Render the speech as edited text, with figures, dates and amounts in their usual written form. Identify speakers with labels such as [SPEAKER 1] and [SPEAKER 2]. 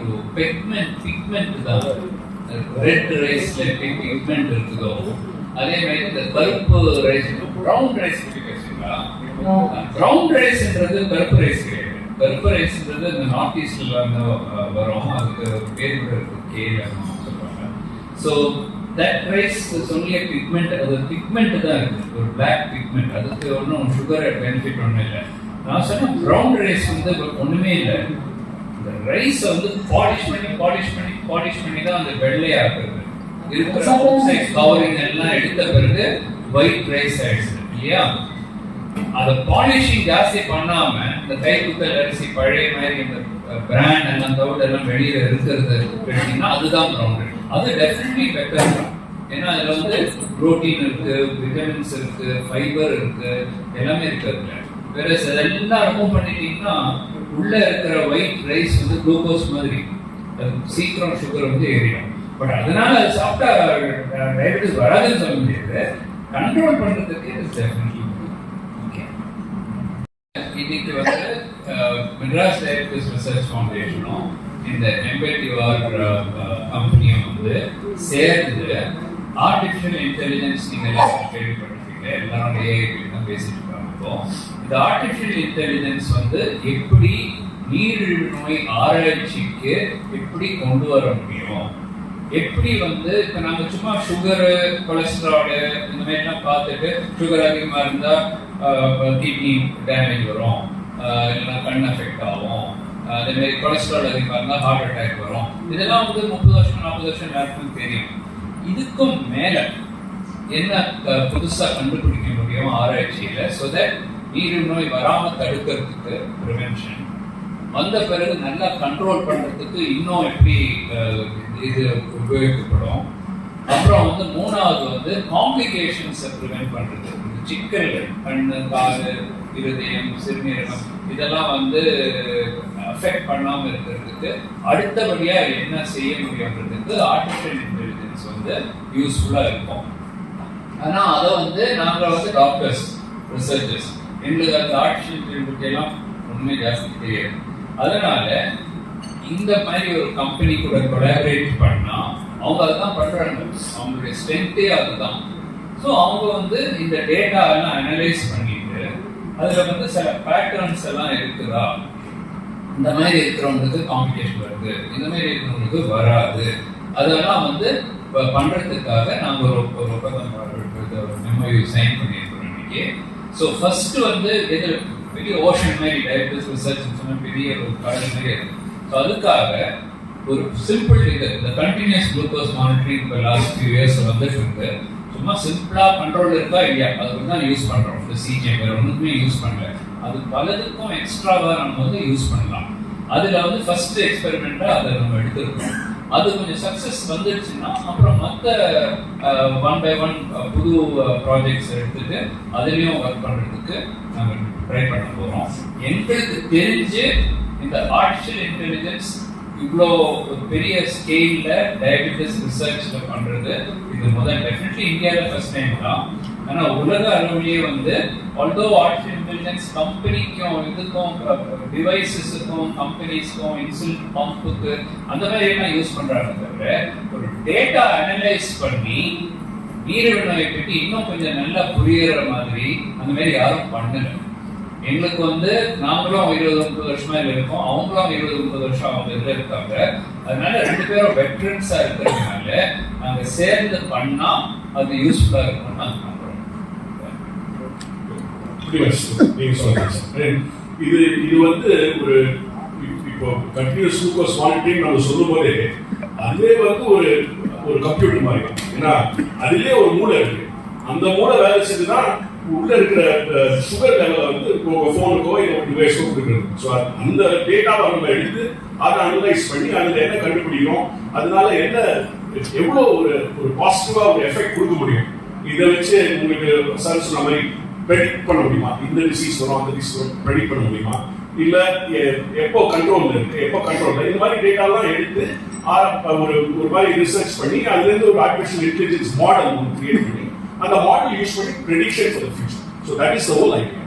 [SPEAKER 1] ஒரு பிக்மெண்ட் தான். Red ரைஸ்ல pigment இருக்குதோ அதே மாதிரி இந்த கருப்பு ரைஸ், ப்ரௌன் ரைஸ் பற்றி பேசுறீங்களா? ப்ரௌன் ரைஸ்ன்றது கருப்பு ரைஸ் கிடையாது. கருப்பு ரைஸ்ன்றது இந்த நார்த் ஈஸ்ட்ல இருந்து வரும். அதுக்கு பேர் கூட இருக்கு, கேரளா சொல்றாங்க. ஸோ தட் ரைஸ் சொல்லி பிக்மெண்ட், அது பிக்மெண்ட் தான் இருக்கு, ஒரு பிளாக் பிக்மெண்ட். அதுக்கு ஒன்றும் சுகர் பெனிஃபிட் ஒன்றும் இல்லை. நான் சொன்ன ப்ரௌன் ரைஸ் வந்து ஒன்றுமே இல்லை. இந்த ரைஸ் வந்து பாலிஷ் பண்ணி தான் அந்த வெள்ளையாக்குறது. இருக்கிற அவுட்சைட் கவரிங் எல்லாம் எடுத்த பிறகு ஒயிட் ரைஸ் ஆயிடுச்சு இல்லையா? அதை பாலிஷிங் ஜாஸ்தி பண்ணாம இந்த கைக்குத்தல் அரிசி பழைய மாதிரி இந்த பிராண்ட் எல்லாம் தவிர எல்லாம் வெளியில இருக்கிறது எடுத்தீங்கன்னா அதுதான் ப்ரௌன் ரைஸ். அது டெஃபினெட்லி பெட்டர் தான். ஏன்னா அதுல வந்து புரோட்டீன் இருக்கு, விட்டமின்ஸ் இருக்கு, ஃபைபர் இருக்கு, எல்லாமே இருக்கிறது. வேற இதெல்லாம் ரிமூவ் பண்ணிட்டீங்கன்னா உள்ள இருக்கிற ஒயிட் ரைஸ் வந்து குளுக்கோஸ் மாதிரி சீக்கிரம் சுகர் வந்து ஏறிடும். பட் அதனால அது சாப்பிட்டா டயபெட்டிஸ் வராதுன்னு சொல்ல முடியாது. கண்ட்ரோல் பண்றதுக்கு இட்ஸ் டெஃபினெட்லி ஓகே. இன்னைக்கு வந்து மெட்ராஸ் டயபெட்டிஸ் ரிசர்ச் ஃபவுண்டேஷனும் இந்த எம்பேடிஆர் கம்பெனியும் வந்து சேர்ந்து ஆர்டிஃபிஷியல் இன்டெலிஜென்ஸ், நீங்க எல்லாரும் கேள்விப்பட்டிருக்கீங்க, எல்லாரும் ஏஐ தான் பேசிட்டு இருக்காங்க. இப்போ இந்த ஆர்டிஃபிஷியல் இன்டெலிஜென்ஸ் வந்து எப்படி நீரிழிவு நோய் ஆராய்ச்சிக்கு எப்படி கொண்டு வர முடியும், எப்படி வந்து இப்போ நாங்கள் சும்மா சுகரு, கொலஸ்ட்ராலு இந்த மாதிரிலாம் பார்த்துட்டு சுகர் அதிகமாக இருந்தால் கிட்னி டேமேஜ் வரும், இல்லைன்னா கண் அஃபெக்ட் ஆகும், அதே மாதிரி கொலஸ்ட்ரால் அதிகமாக இருந்தால் ஹார்ட் அட்டாக் வரும். இதெல்லாம் வந்து 30 வருஷம் 40 வருஷம் எல்லாருக்கும் தெரியும். இதுக்கும் மேலே என்ன புதுசாக கண்டுபிடிக்க முடியும் ஆராய்ச்சியில், ஸோ தட் நீரிழிவு நோய் வராமல் தடுக்கிறதுக்கு ப்ரிவென்ஷன், வந்த பிறகு நல்லா கண்ட்ரோல் பண்ணுறதுக்கு இன்னும் எப்படி இது உபயோகிக்கப்படும். அப்புறம் வந்து மூணாவது வந்து காம்ப்ளிகேஷன்ஸை ப்ரிவென்ட் பண்ணுறது, சிக்கல்கள் கண்ணு, காது, இருதயம், சிறுநீரகம் இதெல்லாம் வந்து அஃபெக்ட் பண்ணாமல் இருக்கிறதுக்கு அடுத்தபடியாக என்ன செய்ய முடியுன்றதுக்கு ஆர்டிஃபிஷியல் இன்டெலிஜென்ஸ் வந்து யூஸ்ஃபுல்லாக இருக்கும். ஆனால் அதை வந்து நாங்கள் வந்து டாக்டர்ஸ், ரிசர்ச்சர்ஸ், எங்களுக்கு அந்த ஆர்டிஃபிஷியல் இன்டெலிஜென்ஸ் எல்லாம் ஒன்றுமே ஜாஸ்தி தெரியாது. அதனால இந்த மாதிரி ஒரு கம்பெனி கூட கொலாபரேட் பண்ணா அவங்க அதுதான் பண்றாங்க, அவங்களுடைய ஸ்ட்ரென்த்தே அதுதான். ஸோ அவங்க வந்து இந்த டேட்டா எல்லாம் அனலைஸ் பண்ணிட்டு அதுல வந்து சில பேட்டர்ன்ஸ் எல்லாம் இருக்குதா, இந்த மாதிரி இருக்கிறவங்களுக்கு காம்படிஷன் வருது, இந்த மாதிரி இருக்கிறவங்களுக்கு வராது, அதெல்லாம் வந்து பண்றதுக்காக நாங்க ஒரு மெமோரி சைன் பண்ணியிருக்கோம் இன்னைக்கு. ஸோ ஃபர்ஸ்ட் வந்து எது பெரிய ஓஷன் மாதிரி டயபெட்டிஸ் ரிசர்ச் சொன்ன பெரிய ஒரு கடல் மாதிரி இருக்கு. ஸோ அதுக்காக ஒரு சிம்பிள் இது, இந்த கண்டினியூஸ் குளுக்கோஸ் மானிட்டரிங் இப்போ லாஸ்ட் ஃபியூ இயர்ஸ் வந்துட்டு இருக்கு. சும்மா சிம்பிளா கண்ட்ரோல் இருக்கா இல்லையா அதுக்கு தான் யூஸ் பண்றோம். இந்த சிஜே வேற ஒன்றுக்குமே யூஸ் பண்ணல, அது பலதுக்கும் எக்ஸ்ட்ராவா நம்ம வந்து யூஸ் பண்ணலாம். அதுல வந்து ஃபர்ஸ்ட் எக்ஸ்பெரிமெண்டா அதை நம்ம எடுத்துருக்கோம். அது கொஞ்சம் சக்சஸ் வந்துடுச்சுன்னா அப்புறம் மற்ற 1 by 1 புது ப்ராஜெக்ட்ஸ் எடுத்துட்டு அதுலயும் ஒர்க் பண்றதுக்கு நாங்க ட்ரை பண்ண போறோம். எங்களுக்கு தெரிஞ்சு இந்த ஆர்டிஃபிஷியல் இன்டெலிஜென்ஸ் இவ்வளோ ஒரு பெரிய ஸ்கேல்ல டயபெட்டிஸ் ரிசர்ச்ல பண்றது இது முதல், டெஃபினெட்லி இந்தியாவில் ஃபர்ஸ்ட் டைம் தான். ஆனா உலக அளவுலயே வந்து ஆல்தோ ஆர்டிஃபிஷியல் இன்டெலிஜென்ஸ் கம்பெனிக்கும் இதுக்கும் டிவைசஸுக்கும் கம்பெனிஸ்க்கும் இன்சுலின் பம்புக்கு அந்த மாதிரி எல்லாம் யூஸ் பண்றாங்க, தவிர ஒரு டேட்டா அனலைஸ் பண்ணி நீரிழிவு நோயை பற்றி இன்னும் கொஞ்சம் நல்லா புரியுற மாதிரி அந்த மாதிரி யாரும் பண்ணல. எங்களுக்கு வந்து நாங்களும் 20-30 வருஷமா இதுல இருக்கோம், அவங்களும் 20-30 வருஷம் அவங்க இதுல இருக்காங்க. அதனால 2 பேரும் வெட்டரன்ஸா இருக்கிறதுனால நாங்க சேர்ந்து பண்ணா அது யூஸ்ஃபுல்லா இருக்கும்னு நாங்க நம்புறோம்.
[SPEAKER 2] இது வந்து ஒரு இப்போ கண்டினியூஸ் குளுக்கோஸ் மானிட்டரிங் நம்ம சொல்லும் போதே அதுவே வந்து ஒரு கம்ப்யூட்டர் மாதிரி, ஏன்னா அதுலயே ஒரு மூளை இருக்கு. அந்த மூளை வேலை செஞ்சுதான் உள்ள இருக்கிற சுகர் லெவலை வந்து போனுக்கோ இல்லை டிவைஸோ கொடுக்குறது. ஸோ அந்த டேட்டாவை நம்ம எடுத்து அதை அனலைஸ் பண்ணி அதில் என்ன கண்டுபிடிக்கிறோம், அதனால என்ன எவ்வளோ ஒரு பாசிட்டிவா ஒரு எஃபெக்ட் கொடுக்க முடியும், இதை வச்சு உங்களுக்கு சார் சொன்ன மாதிரி ப்ரெடிக்ட் பண்ண முடியுமா, இந்த டிசீஸ் வரும் அந்த டிசீஸ் வரும் ப்ரெடிக்ட் பண்ண முடியுமா, இல்ல எப்போ கண்ட்ரோல் இருக்கு எப்போ கண்ட்ரோல் இல்லை, இந்த மாதிரி டேட்டாலாம் எடுத்து ஒரு மாதிரி ரிசர்ச் பண்ணி அதுல இருந்து ஒரு ஆர்டிஃபிஷியல் இன்டெலிஜென்ஸ் மாடல் ஒன்று கிரியேட் பண்ணி அந்த மாடல் யூஸ் பண்ணி prediction for the future. So that is the whole idea.